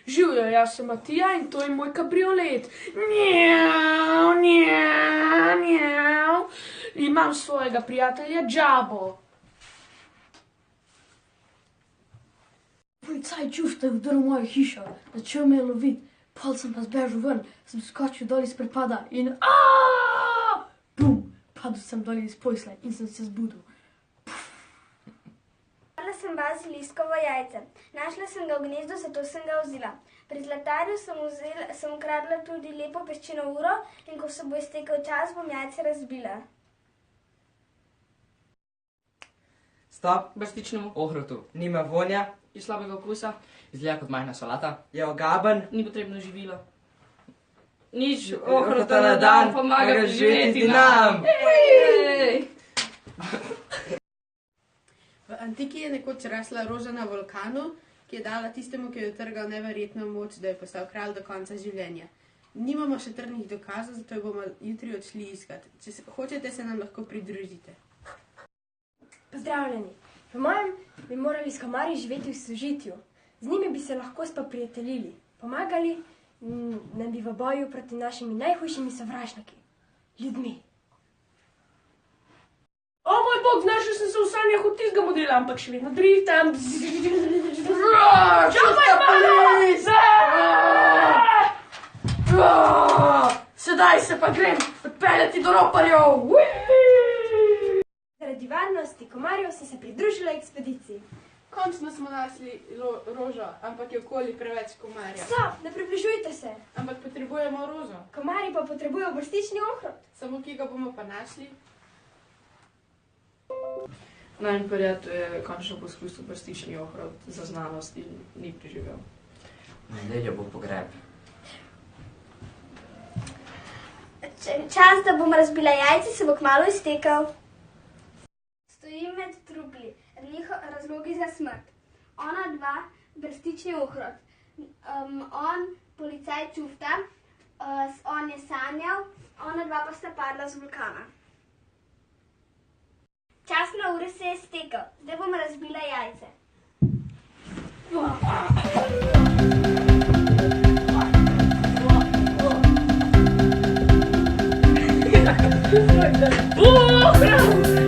Živjo, jaz sem Matija in to je moj kabriolet. Njav, njav, njav. Imam svojega prijatelja Džabo. Policaj čufta je vdrl v mojo hišo, začel me je loviti, pol sem pa zbežal ven, sem skočil dol iz prepada in bum, padel sem dol iz posla in sem se zbudil. Našla sem baziliskovo jajce. Našla sem ga v gnezdu, zato sem ga vzela. Pri zlatarju sem ukradla tudi lepo peščeno uro in ko se bo iztekel čas, bom jajce razbila. Stop, Brstičnemu ohrotu. Nima vonja, je slabega okusa, izgleda kot majhna solata, je ogaben, ni potrebno živilo. Nič ohrota na dan, pomaga živeti nam. V antiki je nekoč rasla roža na vulkanu, ki je dala tistemu, ki je utrgal neverjetno moč, da je postal kralj do konca življenja. Nimamo še trdnih dokazov, zato jo bomo jutri odšli iskat. Če hočete, se nam lahko pridružite. Pozdravljeni. Po mojem bi morali s komarji živeti v sožitju. Z njimi bi se lahko spoprijateljili, pomagali nam bi v boju proti našimi najhujšimi sovražniki, ljudmi. O moj bog, znašel sem se v sanjah od tistega modela, ampak še vedno driftam. Sedaj se pa grem odpeljati do roparjev. Zaradi varnosti komarjev sem se pridružila ekspediciji. Končno smo našli rožo, ampak je okoli preveč komarja. Stop, ne približujte se. Ampak potrebujemo rožo. Komarji pa potrebujejo brstični ohrot. Samo ki ga bomo pa našli? Najin prijatelj je končno poskusil brstični ohrot za znanost in ni preživel. Nedeljo bo pogreb. Čas, da bom razbila jajce, se bo kmalu iztekel. Stojim med trupli, razlogi za smrt. Ona dva, brstični ohrot. On, policaj čufta, on je sanjal, ona dva pa sta padla z vulkana. Čas na ure se je iztekel, zdaj bom razbila jajce. Ohra!